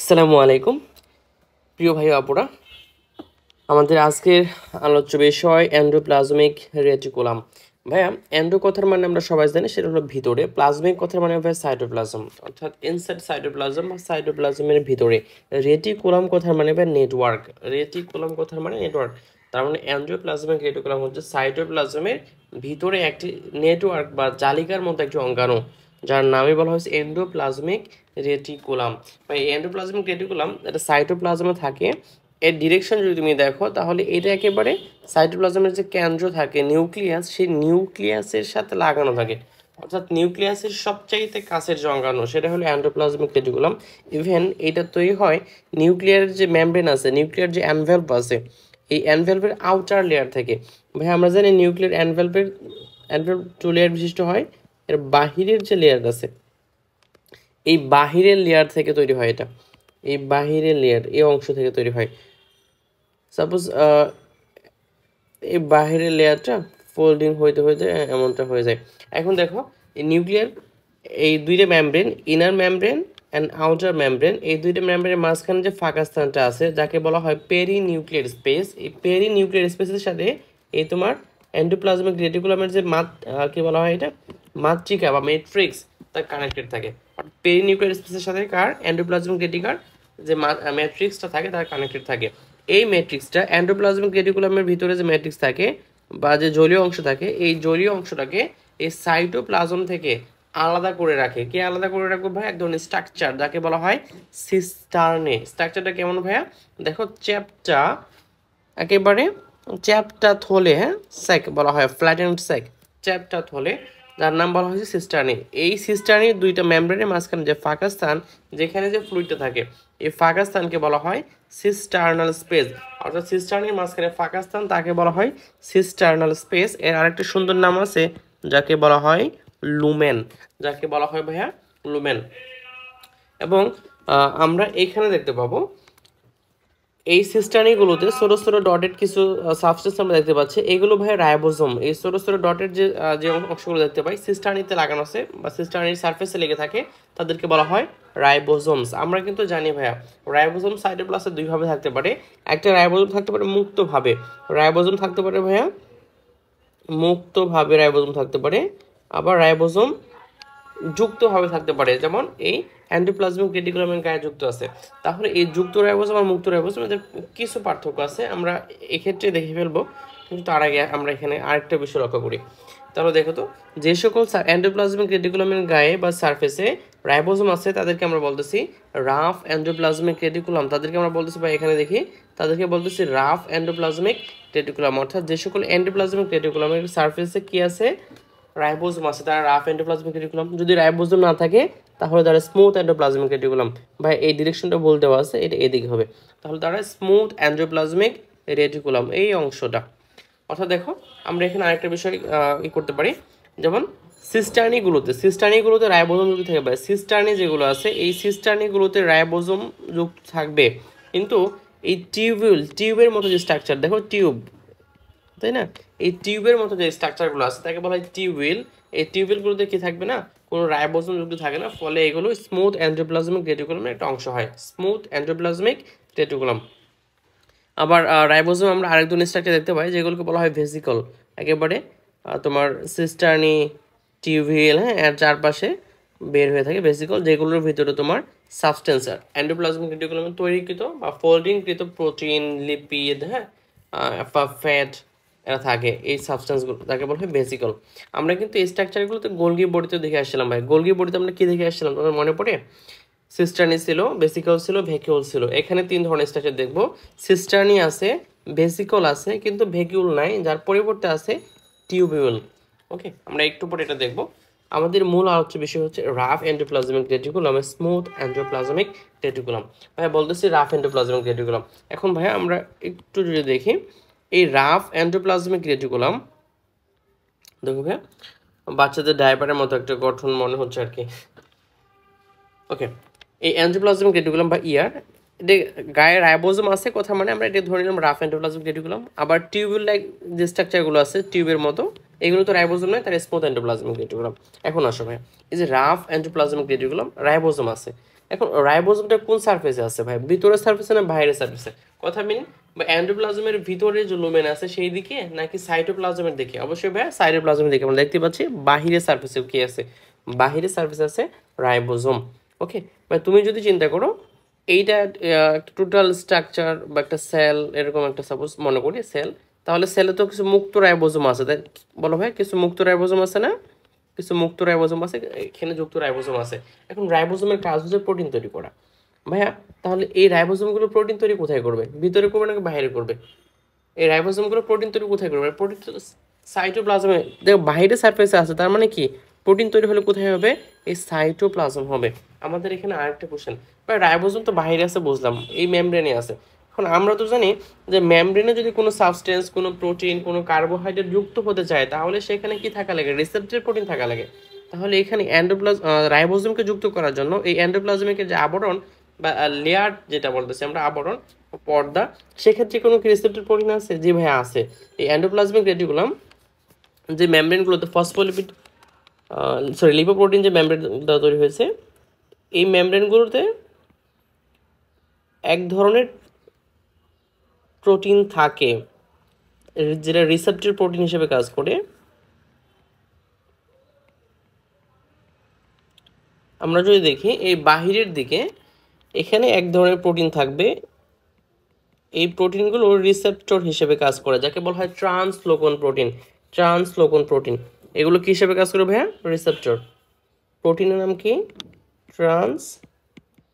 আসসালামু আলাইকুম প্রিয় ভাই আপুরা, আমাদের আজকের আলোচ্য বিষয় এন্ডোপ্লাজমিক রেটিকুলাম। ভাইয়া, এন্ডো কথার মানে আমরা সবাই জানি সেটা হলো ভিতরে, প্লাজমিক কথার মানে ভাই সাইটোপ্লাজম, অর্থাৎ ইনসাইড সাইটোপ্লাজম বা সাইটোপ্লাজমের ভিতরে। রেটিকুলাম কথার মানে ভাই নেটওয়ার্ক, রেটিকুলাম কথার মানে নেটওয়ার্ক। তার মানে এন্ডোপ্লাজমিক রেটিকুলাম হচ্ছে সাইটোপ্লাজমের ভিতরে একটি নেটওয়ার্ক বা জালিকার মতো একটি অঙ্গাণু, যার নামে বলা হয়েছে এন্ডোপ্লাজমিক রেটিকুলাম। বা এই এন্ডোপ্লাজমিক রেটিকুলাম এটা সাইটোপ্লাজমে থাকে। এর ডিরেকশন যদি তুমি দেখো তাহলে এটা একেবারে সাইটোপ্লাজমের যে কেন্দ্র থাকে নিউক্লিয়াস, সেই নিউক্লিয়াসের সাথে লাগানো থাকে, অর্থাৎ নিউক্লিয়াসের সবচাইতে কাছের যে অঙ্গাণু সেটা হলো এন্ডোপ্লাজমিক রেটিকুলাম। ইভেন এটা তৈরি হয় নিউক্লিয়ার যে মেমব্রেন আছে, নিউক্লিয়ার যে অ্যানভেলভ আছে, এই অ্যানভেলভের আউটার লেয়ার থেকে। ভাই আমরা জানি নিউক্লিয়ার অ্যানভেলভ টু লেয়ার বিশিষ্ট হয়। এর বাহিরের যে লেয়ার আছে, এই বাহিরের লেয়ার থেকে তৈরি হয় এটা, এই বাহিরের লেয়ার এই অংশ থেকে তৈরি হয়। সাপোজ এই বাহিরের লেয়ারটা ফোল্ডিং হইতে হইতে এমনটা হয়ে যায়। এখন দেখো এই নিউক্লিয়ার এই দুইটা membrane, inner membrane and outer membrane, এই দুইটা মেমব্রেনের মাঝখানে যে ফাঁকা স্থানটা আছে যাকে বলা হয় পেরি নিউক্লিয়ার স্পেস, এই পেরি নিউক্লিয়ার স্পেসের সাথে এই তোমার এন্ডোপ্লাজমিক রেটিকুলামের যে কি বলা হয় এটা মাতৃকা বা ম্যাট্রিক্স তার কানেক্টেড থাকে। পেরি নিউক্লিয়ার স্পেসের সাথে কার এন্ডোপ্লাজমিক রেটিকার যে ম্যাট্রিক্সটা থাকে তার কানেক্টেড থাকে। এই ম্যাট্রিক্সটা এন্ডোপ্লাজমিক রেটিকুলামের ভিতরে যে ম্যাট্রিক্স থাকে বা যে জলীয় অংশ থাকে, এই জলীয় অংশটাকে এই সাইটোপ্লাজম থেকে আলাদা করে রাখে। কে আলাদা করে রাখবো ভাই? এক ধরনের স্ট্রাকচার যাকে বলা হয় সিস্টার্নে। স্ট্রাকচারটা কেমন ভাইয়া? দেখো চ্যাপটা, একেবারে চ্যাপটা থলে, হ্যাঁ স্যাক বলা হয়, ফ্ল্যাটেন্ড স্যাক, চ্যাপটা থলে, যার নাম বলা হয়েছে সিস্টার্নি। এই সিস্টার্নির দুইটা মেমব্রেনের মাঝখানে যে ফাঁকা স্থান, যেখানে যে ফ্লুইডটা থাকে, এই ফাঁকা স্থানকে বলা হয় সিস্টার্নাল স্পেস। অর্থাৎ সিস্টার্নির মাঝখানে ফাঁকা স্থান তাকে বলা হয় সিস্টার্নাল স্পেস। এর আরেকটা সুন্দর নাম আছে যাকে বলা হয় লুমেন, যাকে বলা হয় ভাইয়া লুমেন। এবং আমরা এখানে দেখতে পাবো এই সিস্টার্নিগুলোতে ছোটো ছোটো ডটেড কিছু সাবস্টেন্স আমরা দেখতে পাচ্ছি, এগুলো ভাই রাইবোজোম। এই ছোটো ছোটো ডটেড যে অংশগুলো দেখতে পাই সিস্টার্নিতে লাগানো আছে বা সিস্টার্নির সারফেসে লেগে থাকে, তাদেরকে বলা হয় রাইবোজোমস। আমরা কিন্তু জানি ভাইয়া রাইবোজোম সাইটোপ্লাসে দুইভাবে থাকতে পারে। একটা রাইবোজোম থাকতে পারে মুক্তভাবে, রাইবোজোম থাকতে পারে ভাইয়া মুক্তভাবে রাইবোজোম থাকতে পারে, আবার রাইবোজোম যুক্তভাবে থাকতে পারে, যেমন এই এন্ডোপ্লাজমিক রেটিকুলামের গায়ে যুক্ত আছে। তাহলে এই যুক্ত রাইবোজোম আর মুক্ত রাইবোজোম এদের কিছু পার্থক্য আছে, আমরা এক্ষেত্রে দেখে ফেলবো। কিন্তু তার আগে আমরা এখানে আরেকটা বিষয় লক্ষ্য করি। তাহলে দেখো তো, যে সকল এন্ডোপ্লাজমিক রেটিকুলামের গায়ে বা সারফেসে রাইবোজোম আছে তাদেরকে আমরা বলতেছি রাফ এন্ডোপ্লাজমিক রেটিকুলাম। তাদেরকে আমরা বলতেছি বা এখানে দেখি তাদেরকে বলতেছি রাফ এন্ডোপ্লাজমিক রেটিকুলাম। অর্থাৎ যে সকল এন্ডোপ্লাজমিক রেটিকুলামের সারফেসে কি আছে, রাইবোজোম আছে, তারা রাফ এন্ডোপ্লাজমিক রেটিকুলাম। যদি রাইবোজোম না থাকে তাহলে তারা স্মুথ এন্ডোপ্লাজমিক রেটিকুলাম। ভাই এই ডিরেকশনটা বলে দেওয়া আছে, এটা এদিকে হবে, তাহলে তারা স্মুথ এন্ডোপ্লাজমিক রেটিকুলাম এই অংশটা। অর্থাৎ দেখো আমরা এখানে আরেকটা বিষয় করতে পারি, যেমন সিস্টার্নিগুলোতে রাইবোজোম যুক্ত থাকবে। সিস্টার্নি যেগুলো আছে এই সিস্টার্নিগুলোতে রাইবোজোম যুক্ত থাকবে, কিন্তু এই টিউবের মতো যে স্ট্রাকচার, দেখো টিউব, তাই না, এই টিউবের মতো যে স্ট্রাকচারগুলো আছে তাকে বলা হয় টিউবিল। এই টিউবিলগুলোতে কি থাকবে না, কোনো রাইবোজোম যুক্ত থাকে না, ফলে এগুলো স্মুথ এন্ডোপ্লাজমিক রেটিকুলামের একটা অংশ হয়, স্মুথ এন্ডোপ্লাজমিক রেটিকুলাম। আবার রাইবোজোম আমরা আরেক ধরনের স্ট্রাকচার দেখতে পাই যেগুলোকে বলা হয় ভেসিকল। একেবারে তোমার সিস্টার্নি টিউবিল, হ্যাঁ, এর চারপাশে বের হয়ে থাকে ভেসিকল, যেগুলোর ভিতরে তোমার সাবস্টেন্সার এন্ডোপ্লাজমিক রেটিকুলামে তৈরিকৃত বা ফোল্ডিংকৃত প্রোটিন, লিপিড, হ্যাঁ, ফ্যাট এরা থাকে, এই সাবস্টেন্সগুলো তাকে বলা হয় ভেসিকল। আমরা কিন্তু এই স্ট্রাকচারগুলোতে গোলগি বডিতে দেখে আসছিলাম ভাই। গোলগি বডিতে আমরা কি দেখে আসছিলাম তোমার মনে পড়ে? সিস্টার্নি ছিল, ভেসিকল ছিল, ভ্যাকিউল ছিল। এখানে তিন ধরনের স্ট্রাকচার দেখবো, সিস্টার্নি আছে, ভেসিকল আছে কিন্তু ভ্যাকিউল নাই, যার পরিবর্তে আছে টিউবিউল। ওকে, আমরা একটু পরে এটা দেখবো। আমাদের মূল আলোচ্য বিষয় হচ্ছে rough endoplasmic reticulum, smooth endoplasmic reticulum. ভাইয়া বলতেছি রাফ এন্ডোপ্লাজমিক রেটিকুলাম। এখন ভাইয়া আমরা একটু যদি দেখি এই রাফ এন্ডোপ্লাজমিক রেটিকুলাম, দেখো ভাইয়া বাচ্চাদের ডায়াপারের মতো একটা গঠন মনে হচ্ছে আর কি। ওকে, এই এন্ডোপ্লাজমিক রেটিকুলাম বা ইয়ার, এটা গায়ে রাইবোজোম আছে কথা মানে আমরা এটা ধরে নিলাম রাফ এন্ডোপ্লাজমিক রেটিকুলাম। আবার টিউবেল লাইক যে স্ট্রাকচারগুলো আছে টিউবের মতো, এগুলো তো রাইবোজোম নয়, তার স্মুথ এন্ডোপ্লাজমিক রেটিকুলাম। এখন আসো ভাই, এই যে রাফ এন্ডোপ্লাজমিক রেটিকুলাম রাইবোজোম আছে, এখন রাইবোজোমটা কোন সারফেসে আছে ভাই, ভিতরের সারফেসে না বাইরের সারফেসে? কথা মিনিং বা এন্ডোপ্লাজমের ভিতরে যে লুমেন আছে সেই দিকে নাকি সাইটোপ্লাজমের দিকে? অবশ্যই ভাই সাইটোপ্লাজমের দিকে। আমরা দেখতে পাচ্ছি বাহিরের সারফেসে কি আছে, বাহিরের সারফেসে আছে রাইবোজোম। ওকে ভাই, তুমি যদি চিন্তা করো এইটা টোটাল স্ট্রাকচার বা একটা সেল, এরকম একটা সাপোজ মনে করি সেল, তাহলে সেলে তো কিছু মুক্ত রাইবোজোম আছে, তাই বলো ভাই? কিছু মুক্ত রাইবোজোম আছে না? কিছু মুক্ত রাইবোজোম আছে, এখানে যুক্ত রাইবোজোম আছে। এখন রাইবোজোমের কাজ হচ্ছে প্রোটিন তৈরি করা। ভাইয়া তাহলে এই রাইবোজোমগুলো প্রোটিন তৈরি কোথায় করবে, ভিতরে করবে নাকি বাইরে করবে? এই রাইবোজোমগুলো প্রোটিন তৈরি কোথায় করবে? প্রোটিন সাইটোপ্লাজমে, দেখো বাইরে সারফেসে আছে, তার মানে কি প্রোটিন তৈরি হলে কোথায় হবে? এই সাইটোপ্লাজম হবে। আমাদের এখানে আরেকটা কোশ্চেন, বা রাইবোজোম তো বাইরে আছে বুঝলাম, এই মেমব্রেনে আছে। এখন আমরা তো জানি যে মেমব্রেনে যদি কোনো সাবস্টেন্স, কোনো প্রোটিন, কোনো কার্বোহাইড্রেট যুক্ত হতে চায় তাহলে সেখানে কি থাকা লাগে? রিসেপ্টর প্রোটিন থাকা লাগে। তাহলে এখানে রাইবোজোমকে যুক্ত করার জন্য এই এন্ডোপ্লাজমিকের যে আবরণ বা লেয়ার যেটা বলতেছি আমরা, আবরণ পর্দা, সেক্ষেত্রে কোনো কি রিসেপ্টর প্রোটিন আছে? জি ভাইয়া আছে। এই এন্ডোপ্লাজমিক রেটিকুলাম যে মেমব্রেনগুলোতে ফসফোলিপিড লিপোপ্রোটিন যে মেমব্রেন দ্বারা তৈরি হয়েছে, এই মেমব্রেনগুলোতে এক ধরনের প্রোটিন থাকে যেটা রিসেপ্টর প্রোটিন হিসেবে কাজ করে। আমরা যদি দেখি এই বাহিরের দিকে এখানে এক ধরনের প্রোটিন থাকবে, এই প্রোটিনগুলো রিসেপ্টর হিসেবে কাজ করে, যাকে বলা হয় ট্রান্সলোকন প্রোটিন। ট্রান্সলোকন প্রোটিন এগুলো কি হিসেবে কাজ করে ভাইয়া? রিসেপ্টর। প্রোটিনের নাম কি? ট্রান্সলোকন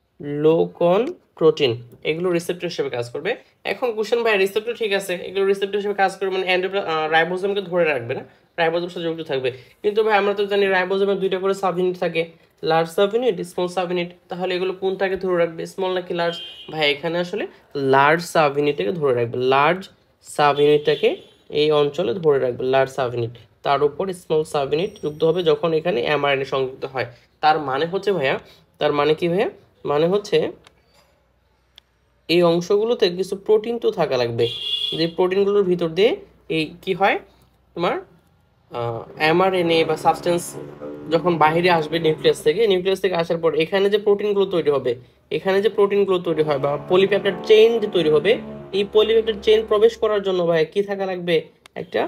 প্রোটিন। এগুলো রিসেপ্টর হিসেবে কাজ করবে। এখন কোশ্চেন ভাই, রিসেপ্টর ঠিক আছে, এগুলো রিসেপ্টর হিসেবে কাজ করবে মানে রাইবোজোমকে ধরে রাখবে না, রাইবোজোমের সাথে যুক্ত থাকবে। কিন্তু ভাই আমরা তো জানি রাইবোজোমের দুইটা করে সাব ইউনিট থাকে, large sub unit, small sub unit. তাহলে এগুলো কোনটাকে ধরে রাখবে, স্মল নাকি লার্জ? ভাই এখানে আসলে লার্জ সাব ইউনিটটাকে ধরে রাখবে, লার্জ সাব ইউনিটটাকে এই অঞ্চলে ধরে রাখবে, লার্জ সাব ইউনিট। তার উপর স্মল সাব ইউনিট যুক্ত হবে যখন এখানে এমআরএনএ সংযুক্ত হয়। তার মানে হচ্ছে ভাইয়া, তার মানে কি ভাইয়া? মানে হচ্ছে এই অংশগুলোতে কিছু প্রোটিন তো থাকা লাগবে, যে প্রোটিনগুলোর ভিতর দিয়ে এই কি হয় তোমার এমআরএনএ বা সাবস্টেন্স যখন বাইরে আসবে নিউক্লিয়াস থেকে, নিউক্লিয়াস থেকে আসার পর এখানে যে প্রোটিনগুলো তৈরি হবে, এখানে যে প্রোটিনগুলো তৈরি হয় বা পলিপেপটাইড চেইন যে তৈরি হবে, এই পলিপেপটাইড চেইন প্রবেশ করার জন্য ভাই কি থাকা লাগবে? একটা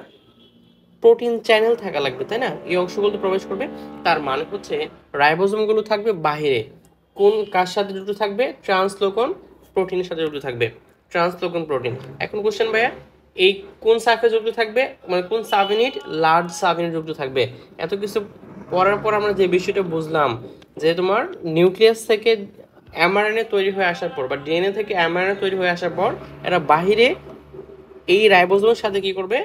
প্রোটিন চ্যানেল থাকা লাগবে, তাই না? এই অংশগুলো প্রবেশ করবে। তার মানে হচ্ছে রাইবোজোমগুলো থাকবে বাহিরে, কোন কার সাথে যুক্ত থাকবে? ট্রান্সলোকন প্রোটিনের সাথে যুক্ত থাকবে, ট্রান্সলোকন প্রোটিন। এখন কোশ্চেন ভাইয়া, এই কোন সার্ফেস যুক্ত থাকবে, মানে কোন sub unit? Large sub unit যুক্ত থাকবে। এত কিছু পড়ার পর আমরা যে বিষয়টা বুঝলাম যে তোমার নিউক্লিয়াস থেকে এমআরএনএ তৈরি হয়ে আসার পর বা ডিএনএ থেকে এমআরএনএ তৈরি হয়ে আসার পর এরা বাহিরে এই রাইবোজোমের সাথে কি করবে?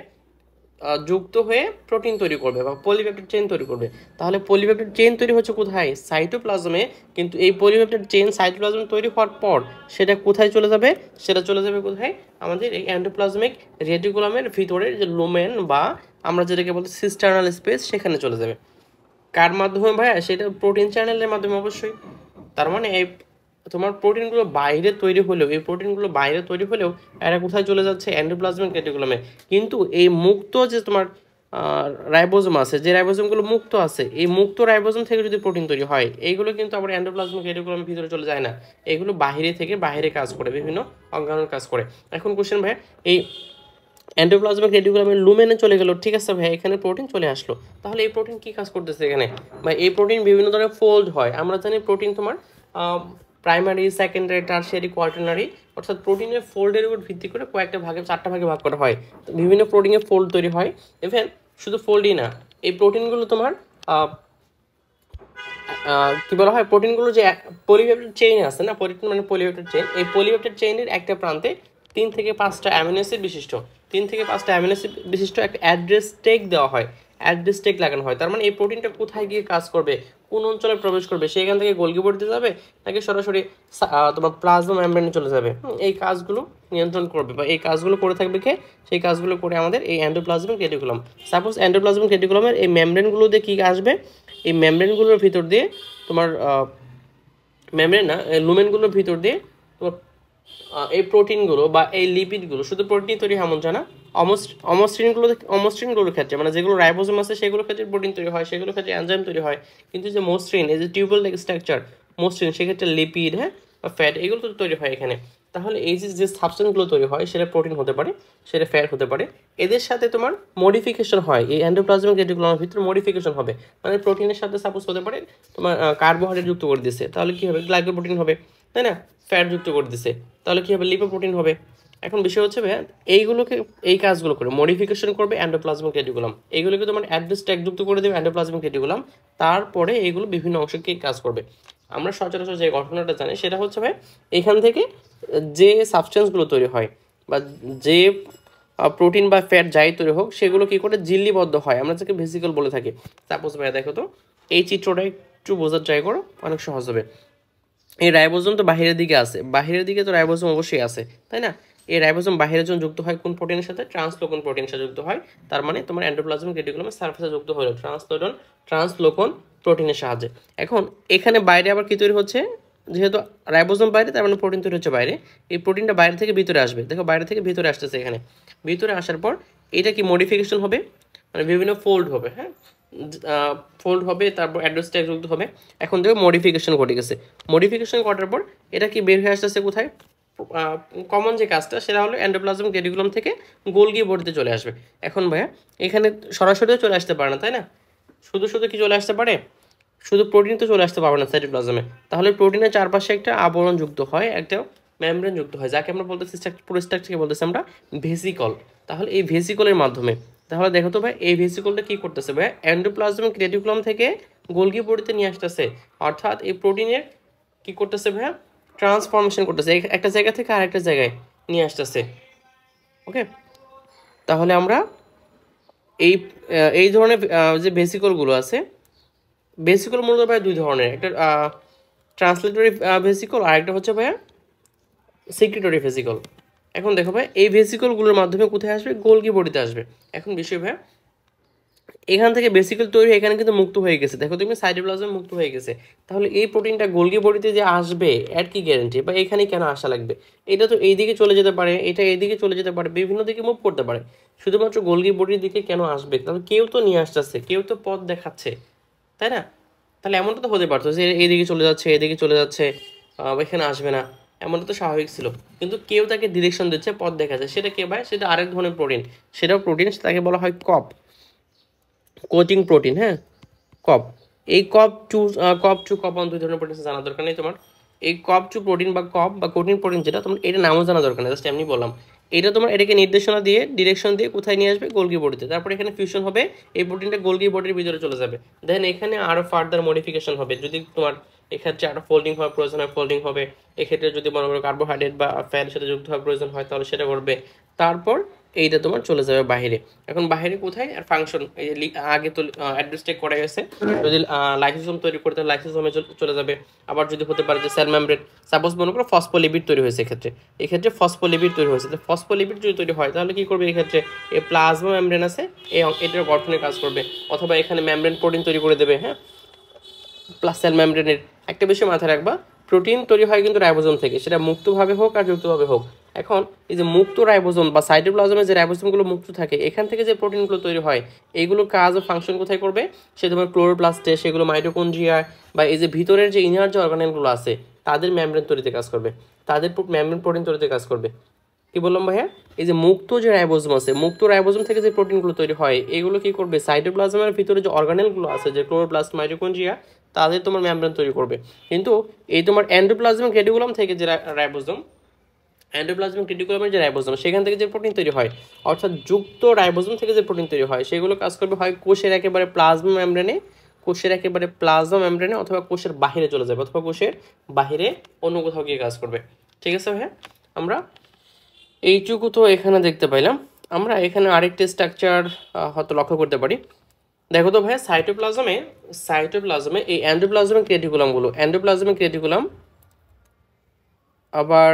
যুক্ত হয়ে প্রোটিন তৈরি করবে বা পলিপেপটাইড চেইন তৈরি করবে। তাহলে পলিপেপটাইড চেইন তৈরি হচ্ছে কোথায়? সাইটোপ্লাজমে। কিন্তু এই পলিপেপটাইড চেইন সাইটোপ্লাজম তৈরি হওয়ার পর সেটা কোথায় চলে যাবে? সেটা চলে যাবে কোথায়? আমাদের এই এন্ডোপ্লাজমিক রেটিকুলামের ভিতরের যে লুমেন বা আমরা যেটাকে বলতে সিস্টার্নাল স্পেস, সেখানে চলে যাবে। কার মাধ্যমে ভাইয়া? সেটা প্রোটিন চ্যানেলের মাধ্যমে অবশ্যই। তার মানে এই তোমার প্রোটিনগুলো বাইরে তৈরি হলেও, এই প্রোটিনগুলো বাইরে তৈরি হলেও এরা কোথায় চলে যাচ্ছে? এন্ডোপ্লাজমিক রেটিকুলামে। কিন্তু এই মুক্ত যে তোমার রাইবোজোম আছে, যে রাইবোজোমগুলো মুক্ত আছে, এই মুক্ত রাইবোজোম থেকে যদি প্রোটিন তৈরি হয়, এইগুলো কিন্তু আবার এন্ডোপ্লাজমিক রেটিকুলামের ভিতরে চলে যায় না, এগুলো বাইরে থেকে বাইরে কাজ করে, বিভিন্ন অঙ্গাণুর কাজ করে। এখন কোশ্চেন ভাই, এই এন্ডোপ্লাজমিক রেটিকুলামের লুমেনে চলে গেল, ঠিক আছে ভাই, এখানে প্রোটিন চলে আসলো। তাহলে এই প্রোটিন কি কাজ করতেছে এখানে? বা এই প্রোটিন বিভিন্ন ধরনের ফোল্ড হয়। আমরা জানি প্রোটিন তোমার প্রাইমারি, সেকেন্ডারি, টারশিয়ারি, কোয়াটারনারি, অর্থাৎ প্রোটিনের ফোল্ডের উপর ভিত্তি করে কয়েকটা ভাগে, 4টা ভাগে ভাগ করা হয়। বিভিন্ন প্রোটিনের ফোল্ড তৈরি হয়। ইভেন শুধু ফোল্ডই না, এই প্রোটিনগুলো তোমার কি বলা হয়, প্রোটিনগুলো যে পলিপেপটাইড চেইন আছে না, প্রোটিন মানে পলিপেপটাইড চেইন, এই পলিপেপটাইড চেইনের একটা প্রান্তে 3 থেকে 5টা অ্যামিনো অ্যাসিড বিশিষ্ট, 3 থেকে 5টা অ্যামিনো অ্যাসিড বিশিষ্ট একটা অ্যাড্রেস টেগ দেওয়া হয়, অ্যাড্রেস টেগ লাগানো হয়। তার মানে এই প্রোটিনটা কোথায় গিয়ে কাজ করবে, কোন অঞ্চলে প্রবেশ করবে, সেখান থেকে গোলগি বডিতে যাবে নাকি সরাসরি তোমার প্লাজমা মেমব্রেনে চলে যাবে, এই কাজগুলো নিয়ন্ত্রণ করবে বা এই কাজগুলো করে থাকবে কে? সেই কাজগুলো করে আমাদের এই এন্ডোপ্লাজমিক রেটিকুলাম। সাপোজ এন্ডোপ্লাজমিক রেটিকুলামের এই মেমব্রেনগুলো দিয়ে কী আসবে? এই মেমব্রেনগুলোর ভিতর দিয়ে তোমার মেমব্রেন না, লুমেনগুলোর ভিতর দিয়ে তোমার এই প্রোটিনগুলো বা এই লিপিডগুলো, শুধু প্রোটিন তৈরি এমন জানা, অমসৃণগুলোর ক্ষেত্রে, মানে যেগুলো রাইবোজোম আছে সেগুলোর ক্ষেত্রে প্রোটিন তৈরি হয়, সেগুলোর ক্ষেত্রে এনজাইম তৈরি হয়। কিন্তু যে মসৃণ, এই যে টিউবল লাইক স্ট্রাকচার, মসৃণ, সেক্ষেত্রে লিপিড, হ্যাঁ, বা ফ্যাট, এগুলো তো তৈরি হয় এখানে। তাহলে এই যে সাবস্টেন্সগুলো তৈরি হয় সেটা প্রোটিন হতে পারে, সেটা ফ্যাট হতে পারে। এদের সাথে তোমার মডিফিকেশন হয়, এই এন্ডোপ্লাজমিক রেটিকুলামের ভিতরে মডিফিকেশন হবে, মানে প্রোটিনের সাথে সাপোজ হতে পারে তোমার কার্বোহাইড্রেট যুক্ত করে দিচ্ছে, তাহলে কি হবে, গ্লাইকোপ্রোটিন হবে, তাই না? ফ্যাট যুক্ত করে দিচ্ছে, তাহলে কি হবে, লিপোপ্রোটিন হবে। এখন বিষয় হচ্ছে ভাইয়া এইগুলোকে, এই কাজগুলো করে মডিফিকেশন করবে এন্ডোপ্লাজমিক রেটিকুলাম, এইগুলোকে তোমার অ্যাড্রেস ট্যাগ যুক্ত করে দেবে এন্ডোপ্লাজমিক রেটিকুলাম, তারপরে এইগুলো বিভিন্ন অংশকে কাজ করবে। আমরা সচরাচর যে ঘটনাটা জানি সেটা হচ্ছে ভাই এখান থেকে যে সাবস্টেন্সগুলো তৈরি হয় বা যে প্রোটিন বা ফ্যাট যাই তৈরি হোক সেগুলো কি করে ঝিল্লিবদ্ধ হয়, আমরা যাকে ভেসিকল বলে থাকি। সাপোজ ভাইয়া দেখো তো এই চিত্রটা একটু বোঝার ট্রাই করো, অনেক সহজ হবে। এই রাইবোজোম তো বাহিরের দিকে আছে, বাহিরের দিকে তো রাইবোজোম অবশ্যই আছে, তাই না? এই রাইবোজোম বাহিরের জন্য যুক্ত হয় কোন প্রোটিনের সাথে, ট্রান্সলোকন প্রোটিনের সাথে যুক্ত হয়। তার মানে তোমার এন্ডোপ্লাজমিক রেটিকুলামের সারফেসে যুক্ত হলো ট্রান্সলোকন প্রোটিনের সাহায্যে। এখন এখানে বাইরে আবার কি তৈরি হচ্ছে, যেহেতু রাইবোজোম বাইরে তার মানে প্রোটিন তৈরি হচ্ছে বাইরে, এই প্রোটিনটা বাইরে থেকে ভিতরে আসবে, দেখো বাইরে থেকে ভিতরে আসতেছে, এখানে ভিতরে আসার পর এটা কি মডিফিকেশন হবে, মানে বিভিন্ন ফোল্ড হবে, হ্যাঁ, ফোল্ড হবে, তারপর অ্যাড্রেস ট্যাগ যুক্ত হবে। এখন দেখো মডিফিকেশন ঘটে গেছে, মডিফিকেশন ঘটার পর এটা কি বের হয়ে আসতেছে কোথায়, কমন যে কাজটা সেটা হলো এন্ডোপ্লাজমিক রেটিকুলাম থেকে গোলগি বডিতে চলে আসবে। এখন ভাইয়া এখানে সরাসরিও চলে আসতে পারে না, তাই না? শুধু শুধু কি চলে আসতে পারে, শুধু প্রোটিন তো চলে আসতে পারবে না সাইটোপ্লাজমে, তাহলে প্রোটিনের চারপাশে একটা আবরণ যুক্ত হয়, একটা মেমব্রেন যুক্ত হয়, যাকে আমরা বলতেছি পুরো স্ট্রাকচারকে বলতেছি আমরা ভেসিকল। তাহলে এই ভেসিকলের মাধ্যমে, তাহলে দেখো তো ভাই এই ভেসিকলটা কি করতেছে ভাই, এন্ডোপ্লাজমিক রেটিকুলাম থেকে গোলগি বডিতে নিয়ে আসতেছে, অর্থাৎ এই প্রোটিনের কি করতেছে ভাইয়া, ট্রান্সফরমেশন করতেছে, একটা জায়গা থেকে আরেকটা জায়গায় নিয়ে আসতেছে। ওকে, তাহলে আমরা এই এই ধরনের যে ভেসিকলগুলো আছে, ভেসিকল মূলত ভাই দুই ধরনের, একটা ট্রান্সলেটরি ভেসিকল আর একটা হচ্ছে ভাইয়া সিক্রেটরি ভেসিকল। এখন দেখো ভাই এই ভেসিকলগুলোর মাধ্যমে কোথায় আসবে, গোলগি বডিতে আসবে। এখন বিষয় ভাইয়া এখান থেকে বেসিক্যাল তৈরি এখানে কিন্তু মুক্ত হয়ে গেছে, দেখো তুমি সাইটোপ্লাজমে মুক্ত হয়ে গেছে, তাহলে এই প্রোটিনটা গোলগি বডিতে যে আসবে এর কি গ্যারান্টি, বা এখানে কেন আসা লাগবে? এটা তো এইদিকে চলে যেতে পারে, এটা এইদিকে চলে যেতে পারে, বিভিন্ন দিকে মুভ করতে পারে, শুধুমাত্র গোলগি বডির দিকে কেন আসবে? তাহলে কেউ তো নিয়ে আসতেছে, কেউ তো পথ দেখাচ্ছে, তাই না? তাহলে এমনটা তো হতে পারতো যে এইদিকে চলে যাচ্ছে, এদিকে চলে যাচ্ছে, এখানে আসবে না, এমনটা তো স্বাভাবিক ছিল, কিন্তু কেউ তাকে ডিরেকশন দিচ্ছে, পথ দেখাচ্ছে, সেটা কে ভাই, সেটা আরেক ধরনের প্রোটিন, সেটাও প্রোটিন, তাকে বলা হয় কপ, কোচিং প্রোটিন, হ্যাঁ, কপ। এই কপ দুই ধরনের প্রোটিন জানা দরকার নেই তোমার। এই কপ প্রোটিন বা কপ বা কোটিন প্রোটিন যেটা, তোমার এটা নামও জানা দরকার নেই, জাস্ট এমনি বললাম। এটা তোমার এটাকে নির্দেশনা দিয়ে, ডিরেকশন দিয়ে কোথায় নিয়ে আসবে, গোলগি বডিতে, তারপর এখানে ফিউশন হবে, এই প্রোটিনটা গোলগি বডির ভিতরে চলে যাবে, দেন এখানে আরও ফার্দার মডিফিকেশন হবে, যদি তোমার এক্ষেত্রে আরও ফোল্ডিং হওয়ার প্রয়োজন হয় ফোল্ডিং হবে, এক্ষেত্রে যদি মনে করো কার্বোহাইড্রেট বা ফ্যাটের সাথে যুক্ত হওয়ার প্রয়োজন হয় তাহলে সেটা করবে, তারপর এইটা তোমার চলে যাবে বাহিরে। এখন বাহিরে কোথায়, আর ফাংশন এই যে আগে তো অ্যাড্রেস টেক করা গেছে, যদি লাইসোসোম তৈরি করতে লাইসোসোমে চলে যাবে। আবার যদি হতে পারে যে সেল মেমব্রেন, সাপোজ মনে করো ফসফোলিপিড তৈরি হয়েছে, এক্ষেত্রে ফসফোলিপিড তৈরি হয়েছে, তো ফসফোলিপিড যদি তৈরি হয় তাহলে কি করবে, এক্ষেত্রে এই প্লাজমা মেমব্রেন আছে এটার গঠনের কাজ করবে, অথবা এখানে মেমব্রেন প্রোটিন তৈরি করে দেবে, হ্যাঁ, প্লাস সেল মেমব্রেনের। একটা বিষয় মাথায় রাখবা, প্রোটিন তৈরি হয় কিন্তু রাইবোজোম থেকে, সেটা মুক্তভাবে হোক আর যুক্তভাবে হোক। এখন এই যে মুক্ত রাইবোজোম বা সাইটোপ্লাজমে যে রাইবোজোমগুলো মুক্ত থাকে, এখান থেকে যে প্রোটিনগুলো তৈরি হয়, এইগুলোর কাজ ও ফাংশন কোথায় করবে, সে তোমার ক্লোরোপ্লাস্টে, সেগুলো মাইটোকন্ড্রিয়া বা এই যে ভিতরের যে ইনার যে অর্গানেলগুলো আছে তাদের মেমব্রেন তৈরিতে কাজ করবে, তাদের মেমব্রেন প্রোটিন তৈরিতে কাজ করবে। কি বললাম ভাইয়া, এই যে মুক্ত যে রাইবোজোম আছে, মুক্ত রাইবোজোম থেকে যে প্রোটিনগুলো তৈরি হয় এগুলো কি করবে, সাইটোপ্লাজমের ভিতরে যে অর্গানেলগুলো আছে, যে ক্লোরোপ্লাস্ট, মাইটোকন্ড্রিয়া, তাদের তোমার মেমব্রেন তৈরি করবে। কিন্তু এই তোমার এন্ডোপ্লাজমিক রেটিকুলাম থেকে যে রাইবোজোম, এন্ডোপ্লাজমিক রেটিকুলামের যে রাইবোজোম, সেখান থেকে যে প্রোটিন তৈরি হয়, অর্থাৎ যুক্ত রাইবোজোম থেকে যে প্রোটিন তৈরি হয়, সেগুলো কাজ করবে হয় কোষের একেবারে প্লাজমা মেমব্রেনে, অথবা কোষের বাহিরে চলে যাবে, অথবা কোষের বাহিরে অন্য কোথাও গিয়ে কাজ করবে। ঠিক আছে ভাইয়া, আমরা এইটুকু তো এখানে দেখতে পাইলাম। আমরা এখানে আরেকটি স্ট্রাকচার হয়তো লক্ষ্য করতে পারি। দেখো তো ভাই সাইটোপ্লাজমে এই এন্ডোপ্লাজমিক রেটিকুলাম, আবার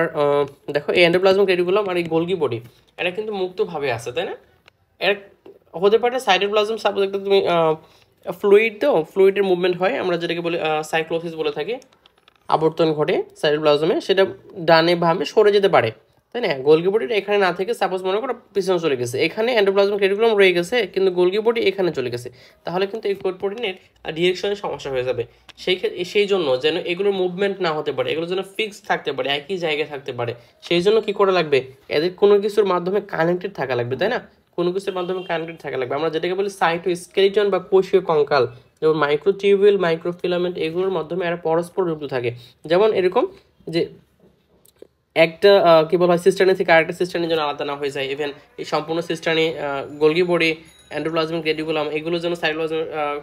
দেখো এই এন্ডোপ্লাজমিক রেটিকুলাম আর এই গোলগি বডি, এটা কিন্তু মুক্তভাবে আছে, তাই না? এর হতে পারে সাইটোপ্লাজম, সাপোজ একটা তুমি ফ্লুইড, তো ফ্লুইডের মুভমেন্ট হয়, আমরা যেটাকে বলি সাইক্লোসিস বলে থাকি, আবর্তন ঘটে সাইটোপ্লাজমে, সেটা ডানে বামে সরে যেতে পারে, তাই না? গোলগি বডিটা এখানে না থেকে সাপোজ মনে করো পিছনে চলে গেছে, এখানে এন্ডোপ্লাজমিক রেটিকুলাম রয়ে গেছে কিন্তু গোলগি বডি এখানে চলে গেছে, তাহলে কিন্তু এই কোড প্রোটিনের ডিরেকশনের সমস্যা হয়ে যাবে। সেই জন্য যেন এগুলোর মুভমেন্ট না হতে পারে, এগুলো যেন ফিক্স থাকতে পারে, একই জায়গায় থাকতে পারে, সেই জন্য কি করা লাগবে, এদের কোনো কিছুর মাধ্যমে কানেক্টেড থাকা লাগবে, তাই না? কোনো কিছুর মাধ্যমে কানেক্টেড থাকা লাগবে। আমরা যেটাকে বলি সাইটোস্কেলিটন বা কোষীয় কঙ্কাল, যেমন মাইক্রোটিউবিউল, মাইক্রোফিলামেন্ট, এগুলোর মাধ্যমে এরা পরস্পর যুক্ত থাকে। যেমন এরকম যে একটা কি বলা হয় সিস্টানি থেকে আরেকটা সিস্টানির জন্য আলাদা না হয়ে যায়, ইভেন এই সম্পূর্ণ সিস্টানি, গোলগি বডি, এন্ডোপ্লাজমিক রেটিকুলাম, এগুলো যেন সাইটোপ্লাজম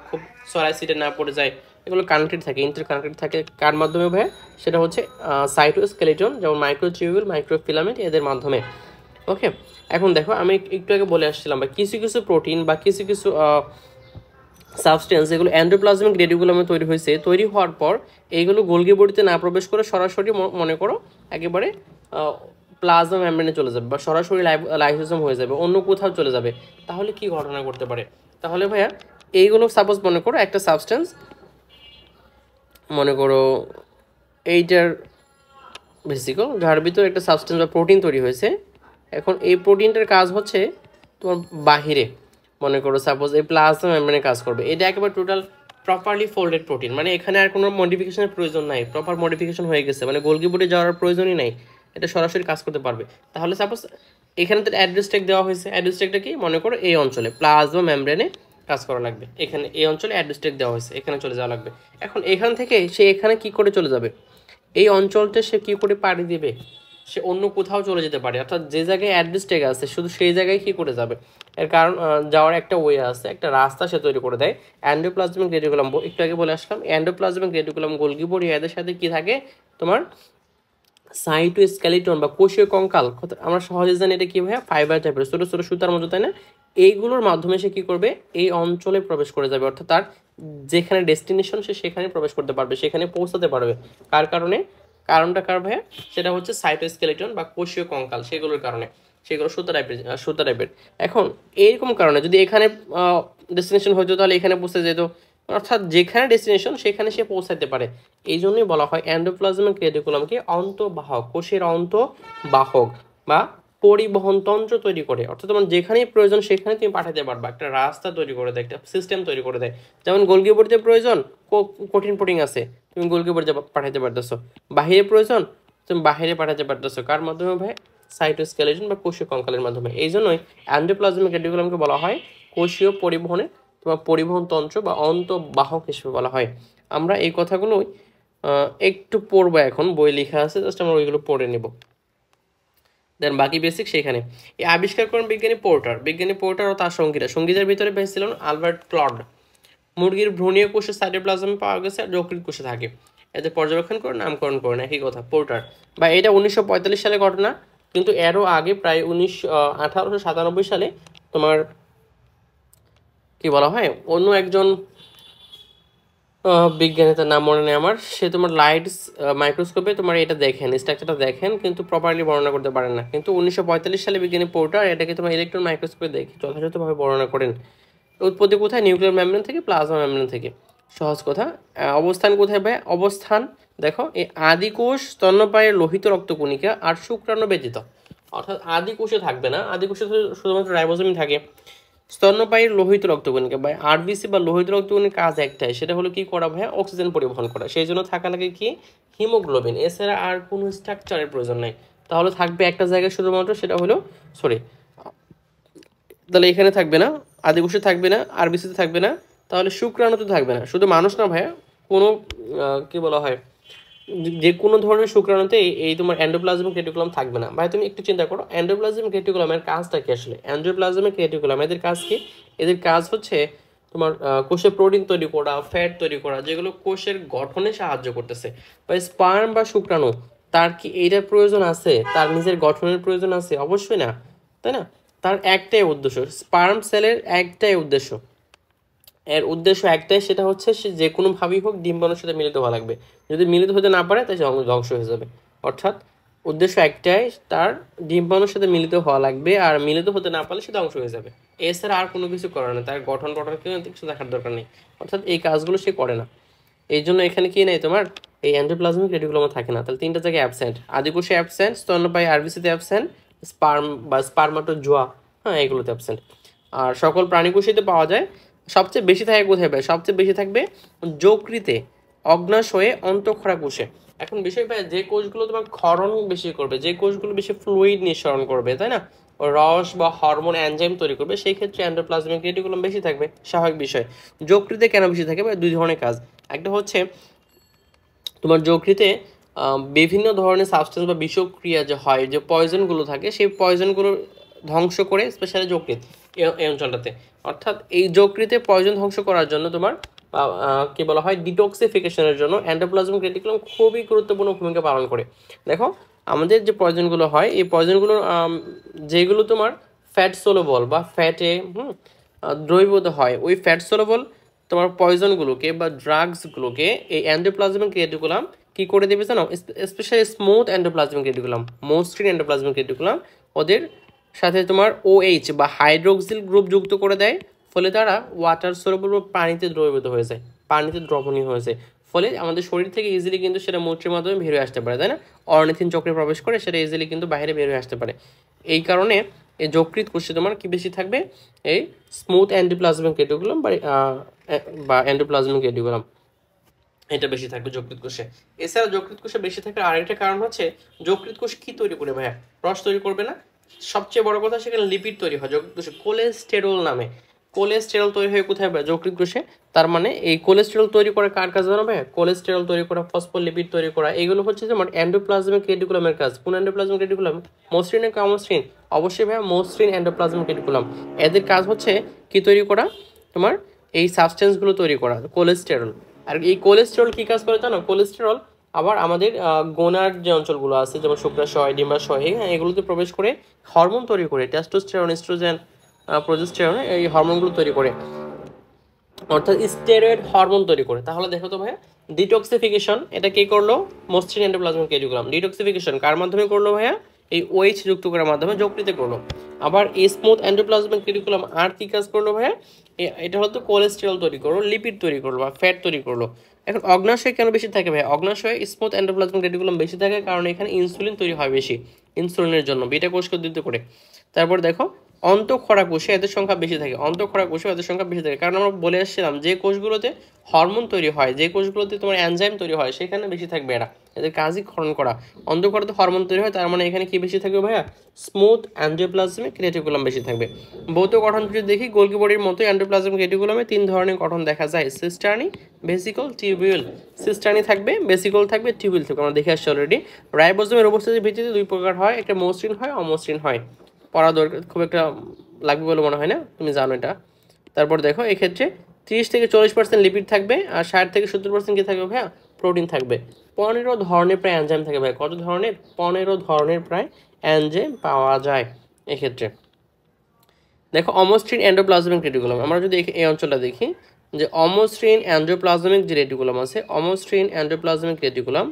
খুব সরাসরি না পড়ে যায়, এগুলো কানেক্টেড থাকে, ইন্টার কানেক্টেড থাকে কার মাধ্যমে ভাই? সেটা হচ্ছে সাইটোস্কেলিটন, যেমন মাইক্রোটিউবিউল, মাইক্রোফিলামেন্ট, এদের মাধ্যমে। ওকে, এখন দেখো আমি একটু আগে বলে আসছিলাম বা কিছু কিছু প্রোটিন বা কিছু কিছু সাবস্টেন্স যেগুলো এন্ডোপ্লাজমিক রেটিকুলামে তৈরি হয়েছে, তৈরি হওয়ার পর এইগুলো গোলগি বডিতে না প্রবেশ করে সরাসরি মনে করো একেবারে প্লাজমা মেমব্রেনে চলে যাবে বা সরাসরি লাইসোসোম হয়ে যাবে, অন্য কোথাও চলে যাবে। তাহলে কি ঘটনা করতে পারে? তাহলে ভাইয়া এইগুলো সাপোজ মনে করো একটা সাবস্টেন্স, মনে করো এইটার ভেসিকল, যার ভিতরে একটা সাবস্টেন্স বা প্রোটিন তৈরি হয়েছে। এখন এই প্রোটিনটার কাজ হচ্ছে তোমার বাহিরে, মনে করো সাপোজ এই প্লাজমা মেমব্রেনে কাজ করবে। এটা একেবারে টোটাল প্রপারলি ফোল্ডেড প্রোটিন, মানে এখানে আর কোনো মডিফিকেশনের প্রয়োজন নাই, প্রপার মডিফিকেশন হয়ে গেছে, মানে গোলগি বডি যাওয়ার প্রয়োজনই নাই, এটা সরাসরি কাজ করতে পারবে। তাহলে সাপোজ এখানে তো অ্যাড্রেস ট্যাগ দেওয়া হয়েছে, অ্যাড্রেস ট্যাগটা কি, মনে করো এই অঞ্চলে প্লাজমা মেমব্রেনে কাজ করা লাগবে, এখানে এই অঞ্চলে অ্যাড্রেস ট্যাগ দেওয়া হয়েছে, এখানে চলে যাওয়া লাগবে। এখন এখান থেকে সে এখানে কি করে চলে যাবে, এই অঞ্চলটা সে কী করে পাড়ি দেবে, সে অন্য কোথাও চলে যেতে পারে, অর্থাৎ যে জায়গায় অ্যাড্রেস ট্যাগ আছে শুধু সেই জায়গায় কী করে যাবে। এর কারণ যাওয়ার একটা ওয়ে আছে, একটা রাস্তা সে তৈরি করে দেয়। এন্ডোপ্লাজমিক রেটিকুলাম, একটু আগে বলে আসলাম, এন্ডোপ্লাজমিক রেটিকুলাম, গোলগি বডি, এদের সাথে কি থাকে তোমার সাইটোস্কেলিটন বা কোষীয় কঙ্কাল, আমরা সহজে জানি এটা কি ভাই, ফাইবার টাইপের ছোটো ছোটো সুতার মতো, তাই না? এইগুলোর মাধ্যমে সে কি করবে, এই অঞ্চলে প্রবেশ করে যাবে, অর্থাৎ তার যেখানে ডেস্টিনেশন সে সেখানে প্রবেশ করতে পারবে, সেখানে পৌঁছাতে পারবে। কার কারণে? কারণটা কার ভাইয়া? সেটা হচ্ছে সাইটোস্কেলিটন বা কোষীয় কঙ্কাল, সেগুলোর কারণে, সেগুলো সুতা টাইপের। এখন এইরকম কারণে যদি এখানে ডেস্টিনেশন হতো তাহলে এখানে পৌঁছে যেত, অর্থাৎ যেখানে ডেস্টিনেশন সেখানে সে পৌঁছাতে পারে। এই জন্যই বলা হয় এন্ডোপ্লাজমিক রেটিকুলামকে অন্তঃবাহক, কোষের অন্তঃবাহক বা পরিবহন তন্ত্র তৈরি করে, অর্থাৎ তোমার যেখানেই প্রয়োজন সেখানে তুমি পাঠাতে পারবা, একটা রাস্তা তৈরি করে দেয়, একটা সিস্টেম তৈরি করে দেয়। যেমন গোলগি বডিতে প্রয়োজন, কঠিন প্রোটিন আছে, তুমি গোলগি বডিতে পাঠাতে পারতেছো, বাহিরে প্রয়োজন তুমি বাহিরে পাঠাতে পারতেছো, কার মাধ্যমে ভাই? সাইটোস্কেলেটন বা কোষীয় কঙ্কালের মাধ্যমে। এই জন্যই এন্ডোপ্লাজমিক রেটিকুলামকে বলা হয় কোষীয় পরিবহনে তোমার পরিবহন তন্ত্র বা অন্তঃবাহক হিসেবে বলা হয়। আমরা এই কথাগুলোই একটু পড়বো, এখন বই লেখা আছে, জাস্ট আমরা ওইগুলো পড়ে নেব, দেন বাকি বেসিক সেখানে। এই আবিষ্কার করেন বিজ্ঞানী পোর্টার ও তার সঙ্গীদের ভিতরে পেয়েছিলেন আলবার্ট ক্লড। মুরগির ভ্রূণীয় কোষে সাইটোপ্লাজমে পাওয়া গেছে আর যকৃৎ কোষে থাকে, এদের পর্যবেক্ষণ করে নামকরণ করেন, একই কথা পোর্টার। বা এটা 1945 সালে ঘটনা, কিন্তু এরও আগে প্রায় 1897 সালে তোমার কি বলা হয়, অন্য একজন বিজ্ঞানী, তার নাম মনে নেই আমার, সে তোমার লাইট মাইক্রোস্কোপে তোমার এটা দেখেন, স্ট্রাকচারটা দেখেন, কিন্তু প্রপারলি বর্ণনা করতে পারেন না। কিন্তু 1945 সালে বিজ্ঞানী পোর্টার এটাকে তোমার ইলেকট্রন মাইক্রোস্কোপে দেখে যথাযথভাবে বর্ণনা করেন। উৎপত্তি কোথায়? নিউক্লিয়ার মেমব্রেন থেকে, প্লাজমা মেমব্রেন থেকে। সহজ কথা। অবস্থান কোথায় ভাই? অবস্থান দেখো, এই আদিকোষ, স্তন্যপায়ীর লোহিত রক্তকণিকা আর শুক্রাণু ব্যতীত, অর্থাৎ আদিকোষে থাকবে না, আদিকোষে শুধুমাত্র রাইবোজোমই থাকে। স্তন্যপায়ীর লোহিত রক্তকণিকা বা আরবিসি বা লোহিত রক্তকণিকার কাজ একটাই, সেটা হলো কি করা ভাইয়া? অক্সিজেন পরিবহন করা। সেই জন্য থাকা লাগে কি? হিমোগ্লোবিন। এছাড়া আর কোনো স্ট্রাকচারের প্রয়োজন নাই। তাহলে থাকবে একটা জায়গায় শুধুমাত্র, সেটা হলো তাহলে এখানে থাকবে না, আদিকোষে থাকবে না, আরবিসিতে থাকবে না, তাহলে শুক্রাণুতে থাকবে না। শুধু মানুষ না ভাইয়া, কোনো কি বলা হয়, যে কোনো ধরনের শুক্রাণুতে এই তোমার এন্ডোপ্লাজমিক রেটিকুলাম থাকবে না। ভাই তুমি একটু চিন্তা করো, এন্ডোপ্লাজমিক রেটিকুলামের কাজটা কি আসলে? এন্ডোপ্লাজমিক রেটিকুলাম এদের কাজ কি? এদের কাজ হচ্ছে তোমার কোষে প্রোটিন তৈরি করা, ফ্যাট তৈরি করা, যেগুলো কোষের গঠনে সাহায্য করতেছে। বা স্পার্ম বা শুক্রাণু, তার কি এইটার প্রয়োজন আছে? তার নিজের গঠনের প্রয়োজন আছে? অবশ্যই না, তাই না? তার একটাই উদ্দেশ্য, স্পার্ম সেলের একটাই উদ্দেশ্য, এর উদ্দেশ্য একটাই, সেটা হচ্ছে সে যে কোনোভাবেই হোক ডিম্বাণুর সাথে মিলিত হওয়া লাগবে। যদি মিলিত হতে না পারে তাই ধ্বংস হয়ে যাবে। অর্থাৎ উদ্দেশ্য একটাই, তার ডিম্বাণুর সাথে মিলিত হওয়া লাগবে, আর মিলিত হতে না পারলে সে ধ্বংস হয়ে যাবে। এছাড়া আর কোনো কিছু করার নেই, তার গঠন কিছু দেখার দরকার নেই। অর্থাৎ এই কাজগুলো সে করে না। এই জন্য এখানে কি নেই তোমার এই এন্ডোপ্লাজমিক রেটিকুলামে থাকে না। তাহলে তিনটা জায়গায় অ্যাবসেন্ট, আদিকোষে অ্যাবসেন্ট, স্তন্যপায়ী আরবিসিতে অ্যাবসেন্ট, স্পার্ম বা স্পার্মাটোজোয়া, হ্যাঁ এগুলোতে অ্যাবসেন্ট। আর সকল প্রাণীকোষেতে পাওয়া যায়। সবচেয়ে বেশি থাকে কোথায় পায়? সবচেয়ে বেশি থাকবে যকৃতে, অগ্নাশয়ে, অন্তঃক্ষরা কোষে। এখন বিষয় ভাই, যে কোষগুলো তোমার ক্ষরণ বেশি করবে, যে কোষগুলো বেশি ফ্লুইড নিঃসরণ করবে, তাই না, রস বা হরমোন এনজাইম তৈরি করবে, সেই ক্ষেত্রে এন্ডোপ্লাজমিক রেটিকুলাম বেশি থাকবে, স্বাভাবিক বিষয়। যকৃতে কেন বেশি থাকে? দুই ধরনের কাজ। একটা হচ্ছে তোমার যকৃতে বিভিন্ন ধরনের সাবস্টেন্স বা বিষক্রিয়া যে হয়, যে পয়জনগুলো থাকে, সেই পয়জনগুলো ধ্বংস করে, স্পেশালি যকৃত এই অঞ্চলটাতে। অর্থাৎ এই যকৃতে পয়জন ধ্বংস করার জন্য তোমার কি বলা হয়, ডিটক্সিফিকেশনের জন্য এন্ডোপ্লাজমিক রেটিকুলাম খুবই গুরুত্বপূর্ণ ভূমিকা পালন করে। দেখো আমাদের যে পয়জনগুলো হয়, এই পয়জনগুলো যেগুলো তোমার ফ্যাট সোলুবল বা ফ্যাটে দ্রবীভূত হয়, ওই ফ্যাট সোলুবল তোমার পয়জনগুলোকে বা ড্রাগসগুলোকে এই এন্ডোপ্লাজমিক রেটিকুলাম কি করে দেবে জানো? স্পেশালি স্মুথ এন্ডোপ্লাজমিক রেটিকুলাম, মসৃণ এন্ডোপ্লাজমিক রেটিকুলাম ওদের সাথে তোমার OH বা হাইড্রোক্সিল গ্রুপ যুক্ত করে দেয়। ফলে তারা ওয়াটার সলুবল বা পানিতে দ্রবীভূত হয়ে যায়, পানিতে দ্রবণীয় হয়ে যায়। ফলে আমাদের শরীর থেকে ইজিলি কিন্তু সেটা মূত্রের মাধ্যমে বের হয়ে আসতে পারে, তাই না? অর্নিথিন চক্রে প্রবেশ করে সেটা ইজিলি কিন্তু বাইরে বের হয়ে আসতে পারে। এই কারণে এই যকৃৎ কোষে তোমার কি বেশি থাকবে? এই স্মুথ এন্ডোপ্লাজমিক রেটিকুলাম বা এন্ডোপ্লাজমিক রেটিকুলাম, এটা বেশি থাকবে যকৃৎ কোষে। এছাড়া যকৃৎ কোষে বেশি থাকার আরেকটা কারণ হচ্ছে, যকৃৎ কোষ কি তৈরি করে ভাইয়া? রস তৈরি করবে না? সবচেয়ে বড় কথা, সেখানে লিপিড তৈরি হয় যকৃৎ কোষে, কোলেস্টেরল নামে। কোলেস্টেরল তৈরি হয় কোথায় ভাই? যকৃৎ কোষে। তার মানে এই কোলেস্টেরল তৈরি করা কার কাজ জানো ভাই? কোলেস্টেরল তৈরি করা, ফসফোলিপিড তৈরি করা, এগুলো হচ্ছে যেমন এন্ডোপ্লাজমিক রেটিকুলামের কাজ। কোন এন্ডোপ্লাজমিক রেটিকুলাম? মসৃণ না অমসৃণ? অবশ্যই ভাইয়া মসৃণ এন্ডোপ্লাজমিক রেটিকুলাম। এদের কাজ হচ্ছে কি তৈরি করা? তোমার এই সাবস্টেন্সগুলো তৈরি করা, কোলেস্টেরল। আর এই কোলেস্টেরল কি কাজ করে জানো? কোলেস্টেরল আবার আমাদের গোনার যে অঞ্চলগুলো আছে, যেমন শুক্রাশয়, ডিম্বাশয়, হ্যাঁ এগুলোতে প্রবেশ করে হরমোন তৈরি করে, টেস্টোস্টেরন, এস্ট্রোজেন, প্রোজেস্টেরন, এই হরমোনগুলো তৈরি করে, অর্থাৎ স্টেরয়েড হরমোন তৈরি করে। তাহলে দেখো তো ভাইয়া, ডিটক্সিফিকেশন এটা কে করলো? মসৃণ এন্ডোপ্লাজমিক রেটিকুলাম। ডিটক্সিফিকেশন কার মাধ্যমে করলো ভাইয়া? এই OH যুক্ত করার মাধ্যমে যকৃতে করলো। আবার এই স্মুথ এন্ডোপ্লাজমিক রেটিকুলাম আর কি কাজ করলো ভাইয়া? এটা হয়তো কোলেস্টেরল তৈরি করলো, লিপিড তৈরি করলো বা ফ্যাট তৈরি করলো। এখন অগ্নাশয় কেন বেশি থাকে ভাই? অগ্নাশয়ে স্মুথ এন্ডোপ্লাজমিক রেটিকুলাম বেশি থাকে কারণ এখানে ইনসুলিন তৈরি হয় বেশি, ইনসুলিনের জন্য বিটা কোষকে উদ্দীপ্ত করে। তারপর দেখো অন্তঃক্ষরা কোষে এদের সংখ্যা বেশি থাকে, অন্তঃক্ষরা কোষে এদের সংখ্যা বেশি থাকে, কারণ আমরা বলে আসছিলাম যে কোষগুলোতে হরমোন তৈরি হয়, যে কোষগুলোতে তোমার এনজাইম তৈরি হয়, সেখানে বেশি থাকবে এরা, এদের কাজই ক্ষরণ করা। অন্তঃক্ষরাতে হরমোন তৈরি হয়, তার মানে এখানে কি বেশি থাকবে ভাইয়া? স্মুথ এন্ডোপ্লাজমিক রেটিকুলাম বেশি থাকবে। ভৌত গঠন যদি দেখি, গোলকি বডির মতো এন্ডোপ্লাজমিক রেটিকুলামে তিন ধরনের গঠন দেখা যায়: সিস্টার্নি, ভেসিকল, টিউবিউল। সিস্টার্নি থাকবে, ভেসিকল থাকবে, টিউবিউল থাকবে, আমরা দেখে আসছি অলরেডি। রাইবোজোমের উপস্থিতির ভিত্তিতে দুই প্রকার হয়, একটা মসৃণ হয়, অমসৃণ হয়। পড়া দরকার খুব একটা লাগবে বলে মনে হয় না, তুমি জানো এটা। তারপর দেখো এক্ষেত্রে 30-40% লিপিড থাকবে, আর 60-70% কি থাকবে ভাইয়া? প্রোটিন থাকবে। 15 ধরনের প্রায় এনজাইম থাকে ভাই। কত ধরনের? 15 ধরনের প্রায় এনজাইম পাওয়া যায় এক্ষেত্রে। দেখো অমসৃণ এন্ডোপ্লাজমিক রেটিকুলাম, আমরা যদি এই অঞ্চলটা দেখি, যে অমসৃণ এন্ডোপ্লাজমিক যে রেটিকুলাম আছে, অমসৃণ এন্ডোপ্লাজমিক রেটিকুলাম,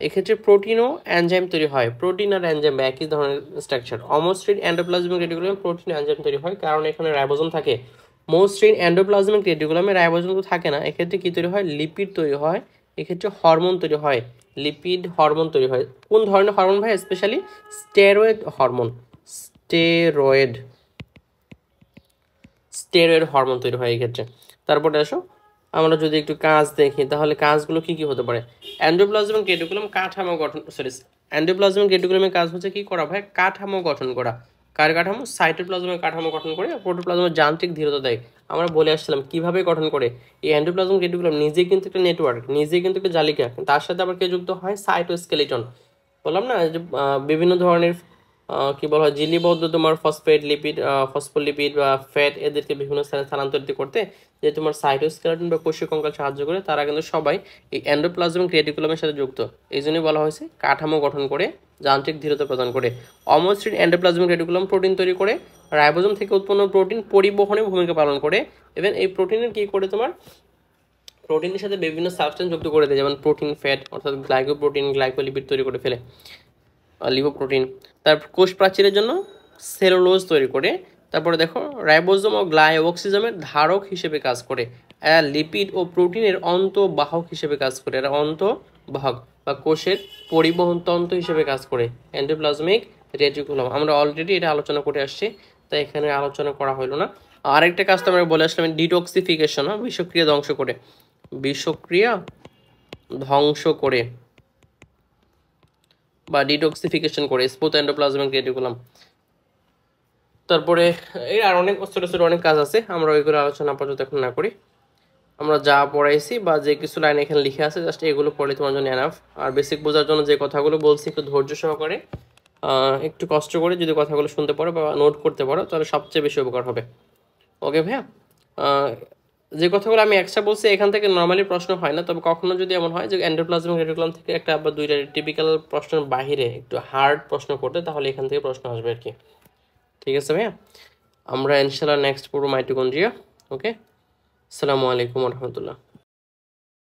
এক্ষেত্রে প্রোটিন ও এনজাইম তৈরি হয়। প্রোটিন আর এনজাইম একই ধরনের স্ট্রাকচার। অমসৃণ এন্ডোপ্লাজমিক রেটিকুলামে প্রোটিন এনজাইম তৈরি হয় কারণ এখানে রাইবোজোম থাকে। মসৃণ এন্ডোপ্লাজমিক রেটিকুলামে রাইবোজোম তো থাকে না, এক্ষেত্রে কি তৈরি হয়? লিপিড তৈরি হয়, এক্ষেত্রে হরমোন তৈরি হয়, লিপিড হরমোন তৈরি হয়। কোন ধরনের হরমোন ভাই? Specially steroid hormone, steroid steroid hormone তৈরি হয় এই ক্ষেত্রে। তারপরে আসো আমরা যদি একটু কাজ দেখি, তাহলে কাজগুলো কি কি হতে পারে? এন্ডোপ্লাজমিক রেটিকুলাম কাঠামো গঠন, সরি, এন্ডোপ্লাজমিক রেটিকুলামের কাজ হচ্ছে কি করা ভাই? কাঠামো গঠন করা। কার কাঠামো? সাইটোপ্লাজমের কাঠামো গঠন করে প্রোটোপ্লাজমের যান্ত্রিক দৃঢ়তা দেয়। আমরা বলে আসছিলাম কিভাবে গঠন করে। এই এন্ডোপ্লাজমিক রেটিকুলাম নিজেই কিন্তু একটা নেটওয়ার্ক, নিজেই কিন্তু একটা জালিকা, তার সাথে আবার কে যুক্ত হয়? সাইটোস্কেলিটন। বললাম না যে বিভিন্ন ধরনের কি বলা হয়, ঝিল্লিবদ্ধ তোমার ফসফেট লিপিড, ফসফোলিপিড বা ফ্যাট, এদেরকে বিভিন্ন স্থানে স্থানান্তরিত করতে যে তোমার সাইটোস্কেলেটন বা কোষীয় কঙ্কাল সাহায্য করে, তারা কিন্তু সবাই এই এন্ডোপ্লাজমিক রেটিকুলামের সাথে যুক্ত। এই জন্যই বলা হয়েছে কাঠামো গঠন করে, যান্ত্রিক দৃঢ়তা প্রদান করে। অমসৃণ এন্ডোপ্লাজমিক রেটিকুলাম প্রোটিন তৈরি করে, রাইবোজোম থেকে উৎপন্ন প্রোটিন পরিবহনে ভূমিকা পালন করে। এবং এই প্রোটিনের কি করে? তোমার প্রোটিনের সাথে বিভিন্ন সাবস্টেন্স যুক্ত করে দেয়, যেমন প্রোটিন, ফ্যাট, অর্থাৎ গ্লাইকোপ্রোটিন, গ্লাইকোলিপিড তৈরি করে ফেলে, লিপোপ্রোটিন। তারপর কোষ প্রাচীরের জন্য সেলুলোজ তৈরি করে। তারপরে দেখো রাইবোজোম ও গ্লাইওক্সিজমের ধারক হিসেবে কাজ করে। লিপিড ও প্রোটিনের অন্তঃবাহক হিসেবে কাজ করে, এরা অন্তঃবাহক বা কোষের পরিবহন তন্ত্র হিসেবে কাজ করে এন্ডোপ্লাজমিক রেটিকুলাম। আমরা অলরেডি এটা আলোচনা করে আসছি, তাই এখানে আলোচনা করা হলো না। আরেকটা কাজ তো আমরা বলে আসলাম, ডিটক্সিফিকেশন, বিষক্রিয়া ধ্বংস করে, বিষক্রিয়া ধ্বংস করে বা ডিটক্সিফিকেশন করে স্মুথ এন্ডোপ্লাজমিক রেটিকুলাম। তারপরে এর আর অনেক ছোটো ছোটো অনেক কাজ আছে, আমরা ওইগুলো আলোচনা আপাতত এখন না করি। আমরা যা পড়াইছি বা যে কিছু লাইন এখানে লিখে আছে জাস্ট এগুলো পড়লে তোমার জন্য এনাফ। আর বেসিক বোঝার জন্য যে কথাগুলো বলছি একটু ধৈর্য সহকারে একটু কষ্ট করে যদি কথাগুলো শুনতে পারো বা নোট করতে পারো তাহলে সবচেয়ে বেশি উপকার হবে। ওকে ভাইয়া, যে কথাগুলো আমি এক্সট্রা বলছি এখান থেকে নর্মালি প্রশ্ন হয় না, তবে কখনো যদি এমন হয় যে এন্ডোপ্লাজমিক রেটিকুলাম থেকে একটা বা দুইটা টিপিক্যাল প্রশ্নের বাহিরে একটু হার্ড প্রশ্ন করতে, তাহলে এখান থেকে প্রশ্ন আসবে আর কি। ঠিক আছে ভাইয়া, আমরা ইনশাল্লাহ নেক্সট পড়ব মাইটোকন্ড্রিয়া। ওকে, আসসালামু আলাইকুম রহমতুল্লাহ।